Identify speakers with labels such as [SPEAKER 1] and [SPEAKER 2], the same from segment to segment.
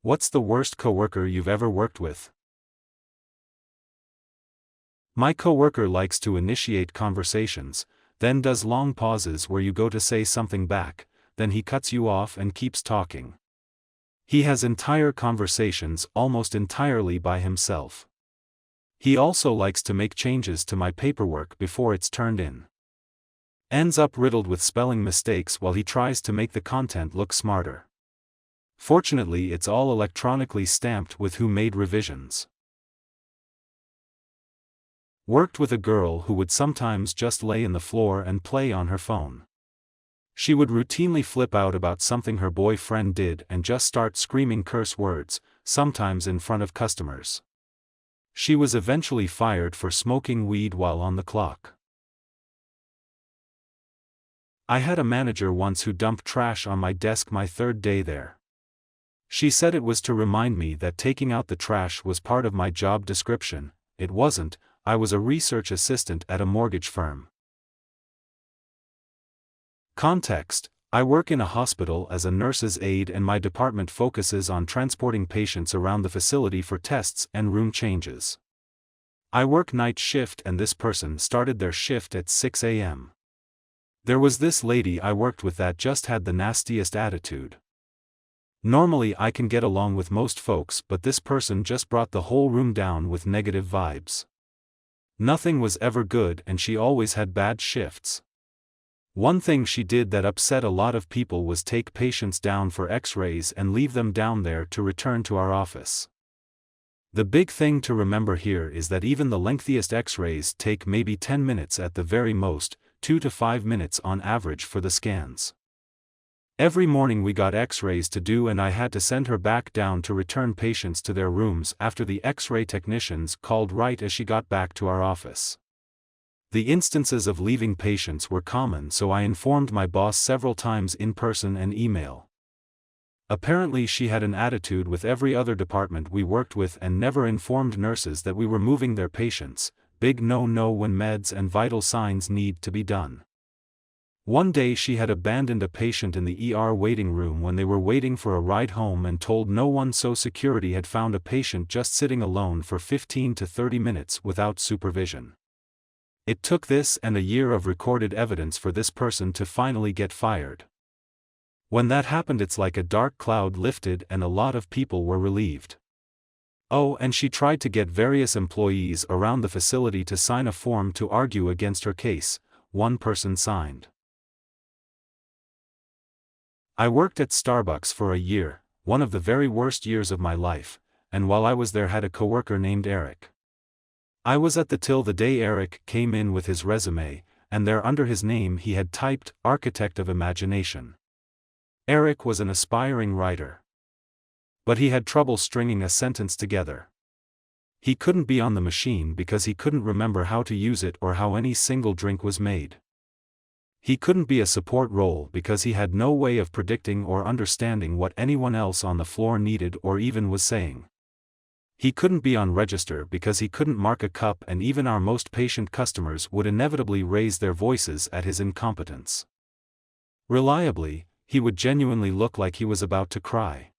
[SPEAKER 1] What's the worst coworker you've ever worked with? My coworker likes to initiate conversations, then does long pauses where you go to say something back, then he cuts you off and keeps talking. He has entire conversations almost entirely by himself. He also likes to make changes to my paperwork before it's turned in. Ends up riddled with spelling mistakes while he tries to make the content look smarter. Fortunately, it's all electronically stamped with who made revisions. Worked with a girl who would sometimes just lay in the floor and play on her phone. She would routinely flip out about something her boyfriend did and just start screaming curse words, sometimes in front of customers. She was eventually fired for smoking weed while on the clock. I had a manager once who dumped trash on my desk my third day there. She said it was to remind me that taking out the trash was part of my job description. It wasn't. I was a research assistant at a mortgage firm. Context: I work in a hospital as a nurse's aide and my department focuses on transporting patients around the facility for tests and room changes. I work night shift and this person started their shift at 6 a.m. There was this lady I worked with that just had the nastiest attitude. Normally I can get along with most folks, but this person just brought the whole room down with negative vibes. Nothing was ever good and she always had bad shifts. One thing she did that upset a lot of people was take patients down for x-rays and leave them down there to return to our office. The big thing to remember here is that even the lengthiest x-rays take maybe 10 minutes at the very most, 2 to 5 minutes on average for the scans. Every morning we got x-rays to do and I had to send her back down to return patients to their rooms after the x-ray technicians called right as she got back to our office. The instances of leaving patients were common, so I informed my boss several times in person and email. Apparently she had an attitude with every other department we worked with and never informed nurses that we were moving their patients. Big no-no when meds and vital signs need to be done. One day she had abandoned a patient in the ER waiting room when they were waiting for a ride home and told no one, so security had found a patient just sitting alone for 15 to 30 minutes without supervision. It took this and a year of recorded evidence for this person to finally get fired. When that happened, it's like a dark cloud lifted and a lot of people were relieved. Oh, and she tried to get various employees around the facility to sign a form to argue against her case. One person signed. I worked at Starbucks for a year, one of the very worst years of my life, and while I was there had a coworker named Eric. I was at the till the day Eric came in with his resume, and there under his name he had typed, Architect of Imagination. Eric was an aspiring writer. But he had trouble stringing a sentence together. He couldn't be on the machine because he couldn't remember how to use it or how any single drink was made. He couldn't be a support role because he had no way of predicting or understanding what anyone else on the floor needed or even was saying. He couldn't be on register because he couldn't mark a cup, and even our most patient customers would inevitably raise their voices at his incompetence. Reliably, he would genuinely look like he was about to cry.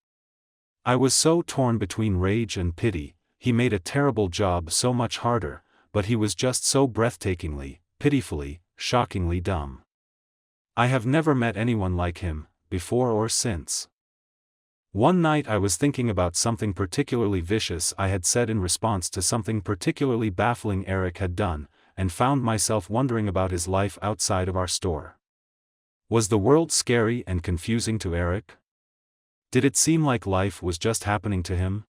[SPEAKER 1] I was so torn between rage and pity. He made a terrible job so much harder, but he was just so breathtakingly, pitifully, shockingly dumb. I have never met anyone like him, before or since. One night I was thinking about something particularly vicious I had said in response to something particularly baffling Eric had done, and found myself wondering about his life outside of our store. Was the world scary and confusing to Eric? Did it seem like life was just happening to him?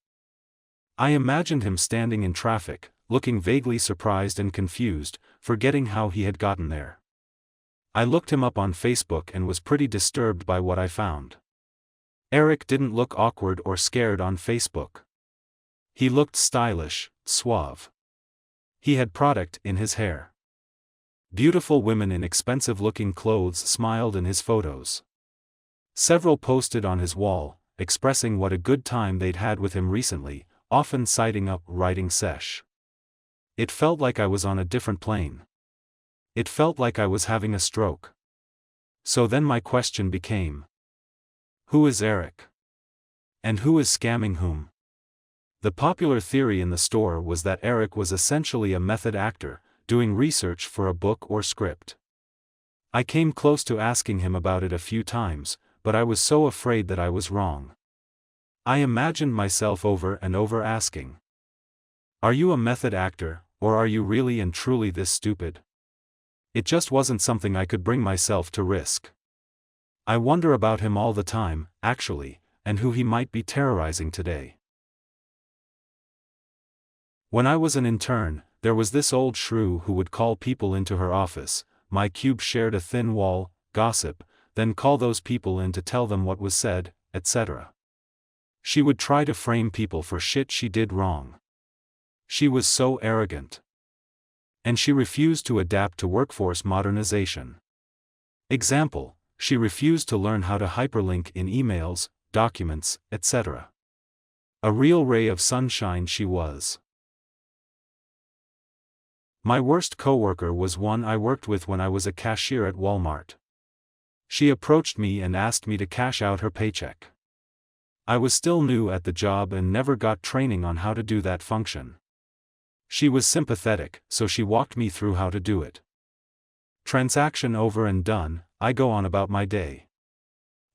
[SPEAKER 1] I imagined him standing in traffic, looking vaguely surprised and confused, forgetting how he had gotten there. I looked him up on Facebook and was pretty disturbed by what I found. Eric didn't look awkward or scared on Facebook. He looked stylish, suave. He had product in his hair. Beautiful women in expensive-looking clothes smiled in his photos. Several posted on his wall, expressing what a good time they'd had with him recently, often citing a writing sesh. It felt like I was on a different plane. It felt like I was having a stroke. So then my question became, who is Eric? And who is scamming whom? The popular theory in the store was that Eric was essentially a method actor, doing research for a book or script. I came close to asking him about it a few times, but I was so afraid that I was wrong. I imagined myself over and over asking, "Are you a method actor, or are you really and truly this stupid?" It just wasn't something I could bring myself to risk. I wonder about him all the time, actually, and who he might be terrorizing today. When I was an intern, there was this old shrew who would call people into her office. My cube shared a thin wall, gossip, then call those people in to tell them what was said, etc. She would try to frame people for shit she did wrong. She was so arrogant. And she refused to adapt to workforce modernization. Example, she refused to learn how to hyperlink in emails, documents, etc. A real ray of sunshine she was. My worst coworker was one I worked with when I was a cashier at Walmart. She approached me and asked me to cash out her paycheck. I was still new at the job and never got training on how to do that function. She was sympathetic, so she walked me through how to do it. Transaction over and done, I go on about my day.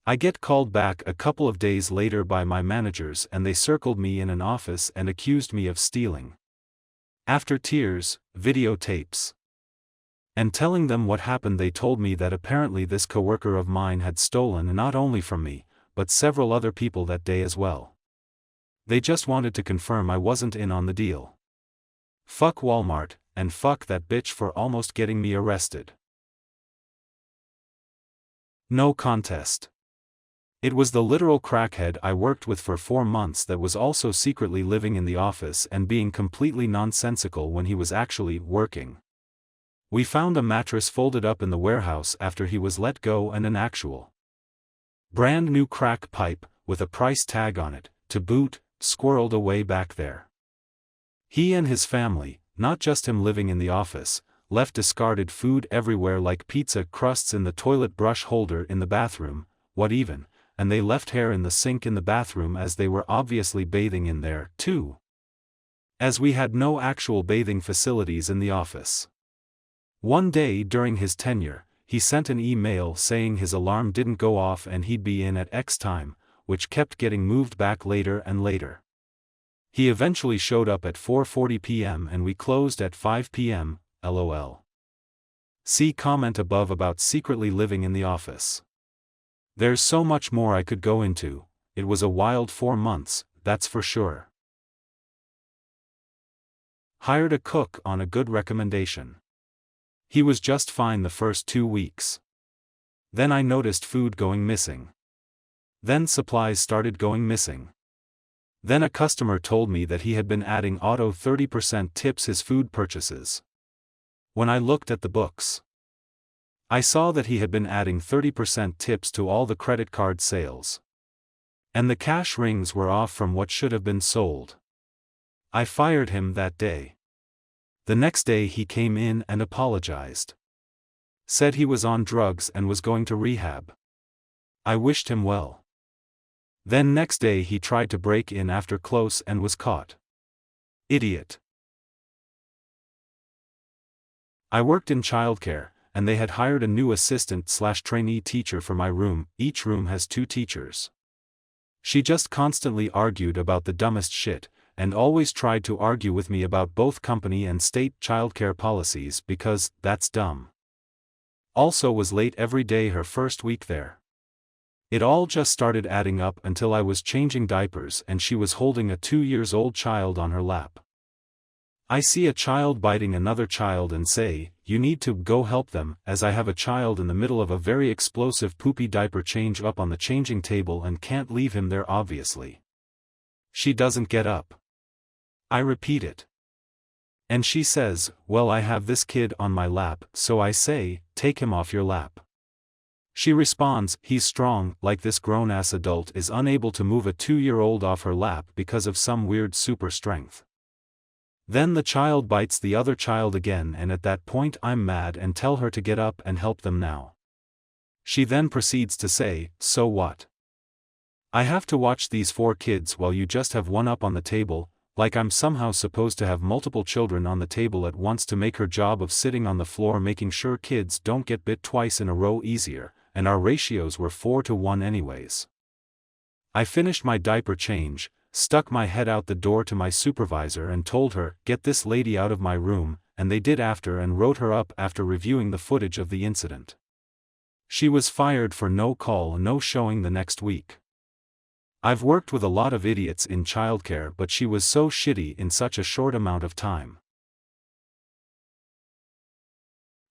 [SPEAKER 1] I get called back a couple of days later by my managers and they circled me in an office and accused me of stealing. After tears, videotapes, and telling them what happened, they told me that apparently this coworker of mine had stolen not only from me, but several other people that day as well. They just wanted to confirm I wasn't in on the deal. Fuck Walmart, and fuck that bitch for almost getting me arrested. No contest. It was the literal crackhead I worked with for 4 months that was also secretly living in the office and being completely nonsensical when he was actually working. We found a mattress folded up in the warehouse after he was let go and an actual brand new crack pipe, with a price tag on it, to boot, squirreled away back there. He and his family, not just him living in the office, left discarded food everywhere like pizza crusts in the toilet brush holder in the bathroom, and they left hair in the sink in the bathroom as they were obviously bathing in there, too. As we had no actual bathing facilities in the office. One day during his tenure, he sent an email saying his alarm didn't go off and he'd be in at X time, which kept getting moved back later and later. He eventually showed up at 4:40 p.m. and we closed at 5 p.m., lol. See comment above about secretly living in the office. There's so much more I could go into. It was a wild 4 months, that's for sure. Hired a cook on a good recommendation. He was just fine the first 2 weeks. Then I noticed food going missing. Then supplies started going missing. Then a customer told me that he had been adding auto 30% tips his food purchases. When I looked at the books, I saw that he had been adding 30% tips to all the credit card sales. And the cash rings were off from what should have been sold. I fired him that day. The next day he came in and apologized. Said he was on drugs and was going to rehab. I wished him well. Then next day he tried to break in after close and was caught. Idiot. I worked in childcare, and they had hired a new assistant/trainee teacher for my room. Each room has 2 teachers. She just constantly argued about the dumbest shit, and always tried to argue with me about both company and state childcare policies because that's dumb. Also was late every day her first week there. It all just started adding up until I was changing diapers and she was holding a 2-year-old child on her lap. I see a child biting another child and say, "You need to go help them," as I have a child in the middle of a very explosive poopy diaper change up on the changing table and can't leave him there obviously. She doesn't get up. I repeat it. And she says, "Well, I have this kid on my lap," so I say, "Take him off your lap." She responds, "He's strong," like this grown-ass adult is unable to move a 2-year-old off her lap because of some weird super strength. Then the child bites the other child again, and at that point I'm mad and tell her to get up and help them now. She then proceeds to say, "So what?" I have to watch these 4 kids while you just have one up on the table, like I'm somehow supposed to have multiple children on the table at once to make her job of sitting on the floor making sure kids don't get bit twice in a row easier, and our ratios were 4-to-1 anyways. I finished my diaper change, stuck my head out the door to my supervisor and told her, "Get this lady out of my room," and they did after and wrote her up after reviewing the footage of the incident. She was fired for no call, no showing the next week. I've worked with a lot of idiots in childcare, but she was so shitty in such a short amount of time.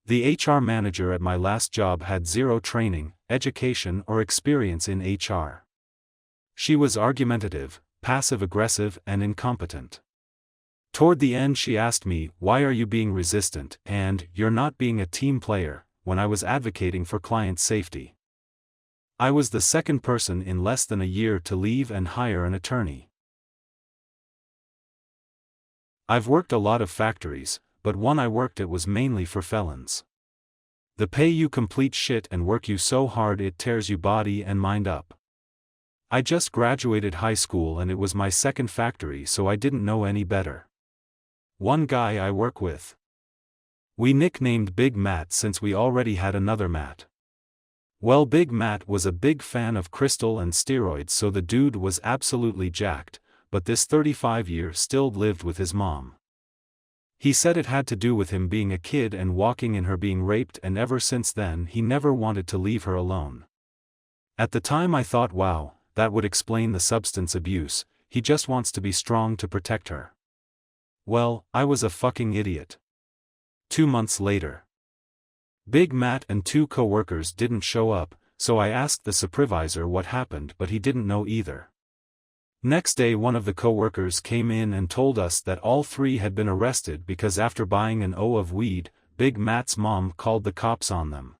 [SPEAKER 1] The HR manager at my last job had zero training, education, or experience in HR. She was argumentative, passive-aggressive, and incompetent. Toward the end she asked me, "Why are you being resistant?" and "You're not being a team player," when I was advocating for client safety. I was the second person in less than a year to leave and hire an attorney. I've worked a lot of factories, but one I worked at was mainly for felons. The pay you complete shit and work you so hard it tears you body and mind up. I just graduated high school and it was my second factory, so I didn't know any better. One guy I work with, we nicknamed Big Matt since we already had another Matt. Well, Big Matt was a big fan of crystal and steroids, so the dude was absolutely jacked, but this 35-year still lived with his mom. He said it had to do with him being a kid and walking in her being raped, and ever since then he never wanted to leave her alone. At the time I thought, wow, that would explain the substance abuse, he just wants to be strong to protect her. Well, I was a fucking idiot. 2 months later, Big Matt and 2 coworkers didn't show up, so I asked the supervisor what happened, but he didn't know either. Next day one of the coworkers came in and told us that all 3 had been arrested because after buying an O of weed, Big Matt's mom called the cops on them.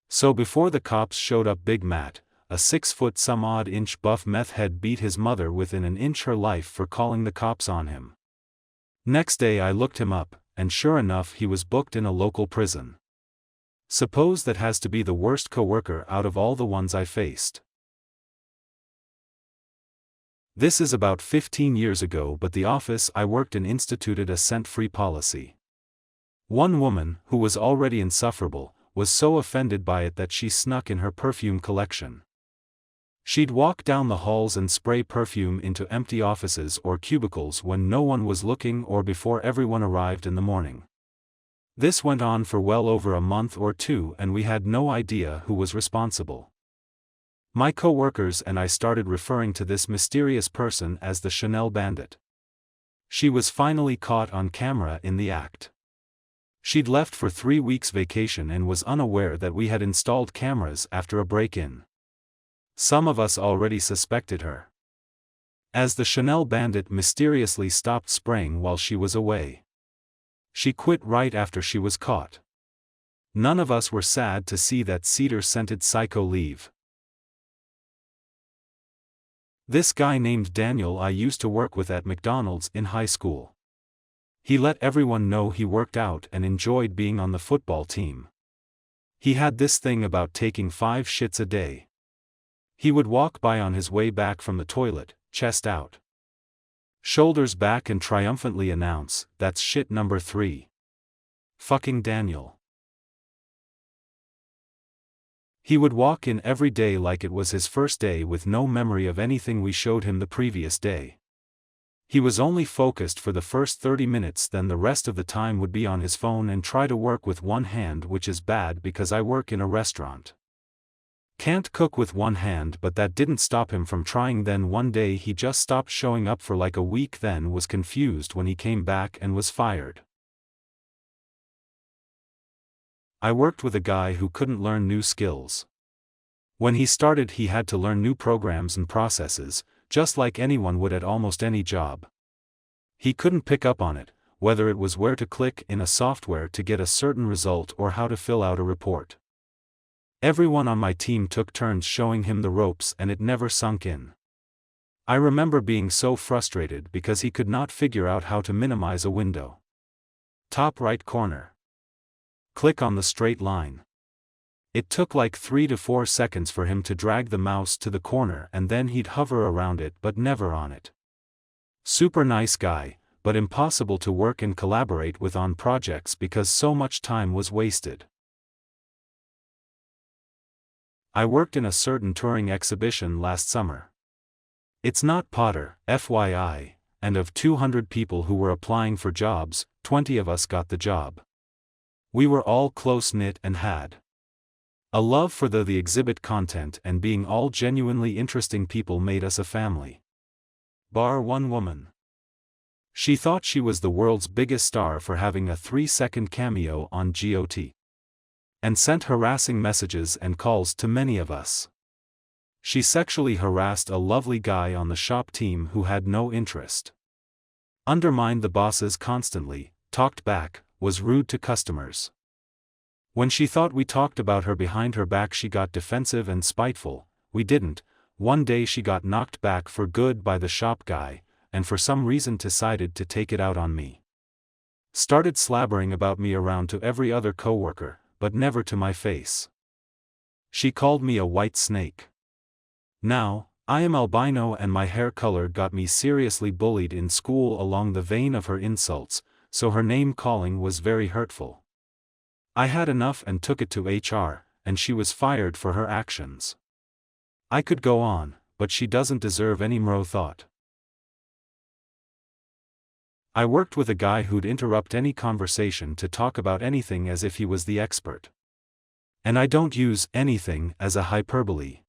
[SPEAKER 1] So before the cops showed up, Big Matt, a 6-foot-some-odd-inch buff meth head, beat his mother within an inch her life for calling the cops on him. Next day I looked him up, and sure enough he was booked in a local prison. Suppose that has to be the worst coworker out of all the ones I faced. This is about 15 years ago, but the office I worked in instituted a scent-free policy. One woman, who was already insufferable, was so offended by it that she snuck in her perfume collection. She'd walk down the halls and spray perfume into empty offices or cubicles when no one was looking or before everyone arrived in the morning. This went on for well over a month or 2, and we had no idea who was responsible. My coworkers and I started referring to this mysterious person as the Chanel Bandit. She was finally caught on camera in the act. She'd left for 3 weeks vacation and was unaware that we had installed cameras after a break-in. Some of us already suspected her, as the Chanel Bandit mysteriously stopped spraying while she was away. She quit right after she was caught. None of us were sad to see that cedar-scented psycho leave. This guy named Daniel I used to work with at McDonald's in high school. He let everyone know he worked out and enjoyed being on the football team. He had this thing about taking 5 shits a day. He would walk by on his way back from the toilet, chest out, shoulders back, and triumphantly announce, "That's shit number 3. Fucking Daniel." He would walk in every day like it was his first day, with no memory of anything we showed him the previous day. He was only focused for the first 30 minutes, then the rest of the time would be on his phone and try to work with one hand, which is bad because I work in a restaurant. Can't cook with one hand, but that didn't stop him from trying. Then one day he just stopped showing up for like a week, then was confused when he came back and was fired. I worked with a guy who couldn't learn new skills. When he started, he had to learn new programs and processes, just like anyone would at almost any job. He couldn't pick up on it, whether it was where to click in a software to get a certain result or how to fill out a report. Everyone on my team took turns showing him the ropes, and it never sunk in. I remember being so frustrated because he could not figure out how to minimize a window. Top right corner. Click on the straight line. It took like 3 to 4 seconds for him to drag the mouse to the corner and then he'd hover around it but never on it. Super nice guy, but impossible to work and collaborate with on projects because so much time was wasted. I worked in a certain touring exhibition last summer. It's not Potter, FYI, and of 200 people who were applying for jobs, 20 of us got the job. We were all close-knit and had a love for the exhibit content, and being all genuinely interesting people made us a family. Bar one woman. She thought she was the world's biggest star for having a 3-second cameo on GOT. And sent harassing messages and calls to many of us. She sexually harassed a lovely guy on the shop team who had no interest. Undermined the bosses constantly, talked back, was rude to customers. When she thought we talked about her behind her back, she got defensive and spiteful. We didn't. One day she got knocked back for good by the shop guy, and for some reason decided to take it out on me. Started slabbering about me around to every other coworker, but never to my face. She called me a white snake. Now, I am albino and my hair color got me seriously bullied in school along the vein of her insults, so her name calling was very hurtful. I had enough and took it to HR, and she was fired for her actions. I could go on, but she doesn't deserve any more thought. I worked with a guy who'd interrupt any conversation to talk about anything as if he was the expert. And I don't use anything as a hyperbole.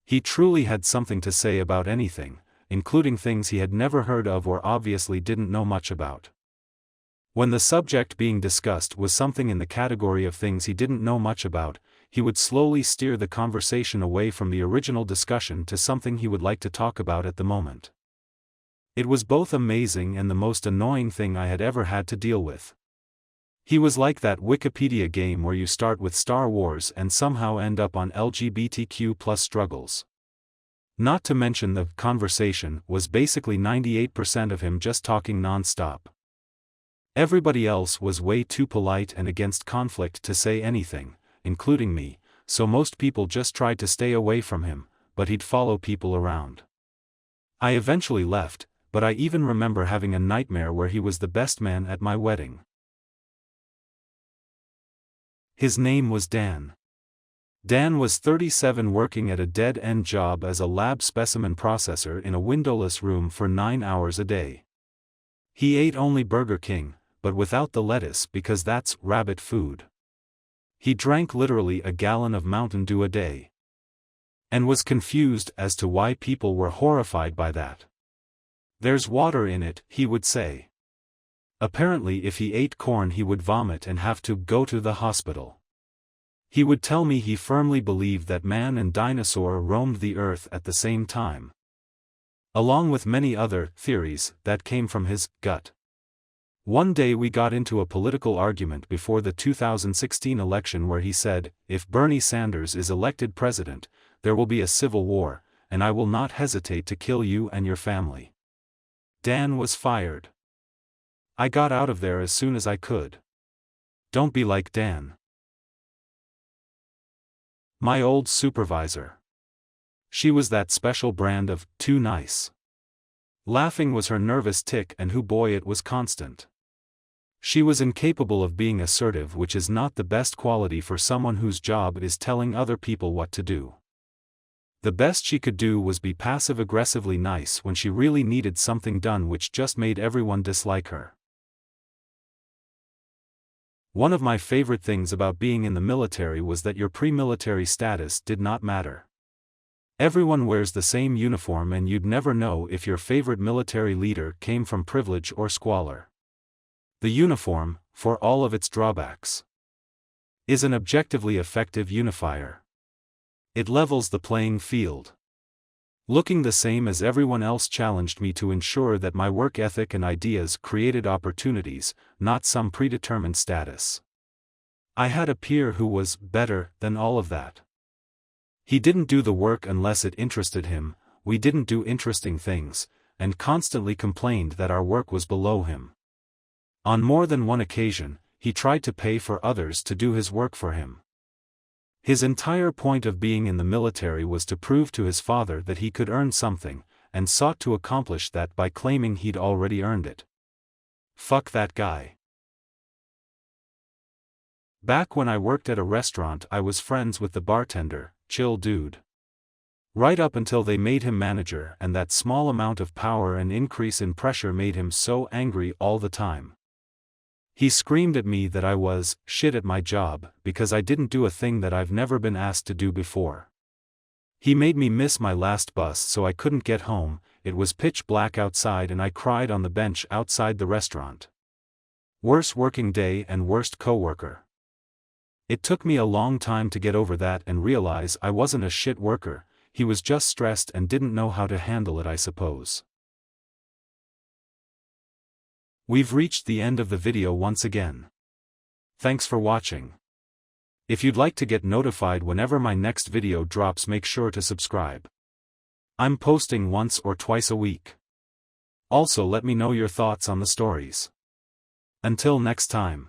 [SPEAKER 1] He truly had something to say about anything, including things he had never heard of or obviously didn't know much about. When the subject being discussed was something in the category of things he didn't know much about, he would slowly steer the conversation away from the original discussion to something he would like to talk about at the moment. It was both amazing and the most annoying thing I had ever had to deal with. He was like that Wikipedia game where you start with Star Wars and somehow end up on LGBTQ+ struggles. Not to mention the conversation was basically 98% of him just talking non-stop. Everybody else was way too polite and against conflict to say anything, including me, so most people just tried to stay away from him, but he'd follow people around. I eventually left, but I even remember having a nightmare where he was the best man at my wedding. His name was Dan. Dan was 37, working at a dead-end job as a lab specimen processor in a windowless room for 9 hours a day. He ate only Burger King, but without the lettuce because that's rabbit food. He drank literally a gallon of Mountain Dew a day. And was confused as to why people were horrified by that. "There's water in it," he would say. Apparently if he ate corn he would vomit and have to go to the hospital. He would tell me he firmly believed that man and dinosaur roamed the earth at the same time. Along with many other theories that came from his gut. One day we got into a political argument before the 2016 election where he said, "If Bernie Sanders is elected president, there will be a civil war, and I will not hesitate to kill you and your family." Dan was fired. I got out of there as soon as I could. Don't be like Dan. My old supervisor. She was that special brand of too nice. Laughing was her nervous tick, and boy, it was constant. She was incapable of being assertive, which is not the best quality for someone whose job is telling other people what to do. The best she could do was be passive-aggressively nice when she really needed something done, which just made everyone dislike her. One of my favorite things about being in the military was that your pre-military status did not matter. Everyone wears the same uniform and you'd never know if your favorite military leader came from privilege or squalor. The uniform, for all of its drawbacks, is an objectively effective unifier. It levels the playing field. Looking the same as everyone else challenged me to ensure that my work ethic and ideas created opportunities, not some predetermined status. I had a peer who was better than all of that. He didn't do the work unless it interested him, we didn't do interesting things, and constantly complained that our work was below him. On more than one occasion, he tried to pay for others to do his work for him. His entire point of being in the military was to prove to his father that he could earn something, and sought to accomplish that by claiming he'd already earned it. Fuck that guy. Back when I worked at a restaurant, I was friends with the bartender, chill dude. Right up until they made him manager, and that small amount of power and increase in pressure made him so angry all the time. He screamed at me that I was shit at my job because I didn't do a thing that I've never been asked to do before. He made me miss my last bus so I couldn't get home. It was pitch black outside and I cried on the bench outside the restaurant. Worst working day and worst coworker. It took me a long time to get over that and realize I wasn't a shit worker. He was just stressed and didn't know how to handle it, I suppose. We've reached the end of the video once again. Thanks for watching. If you'd like to get notified whenever my next video drops, make sure to subscribe. I'm posting once or twice a week. Also, let me know your thoughts on the stories. Until next time.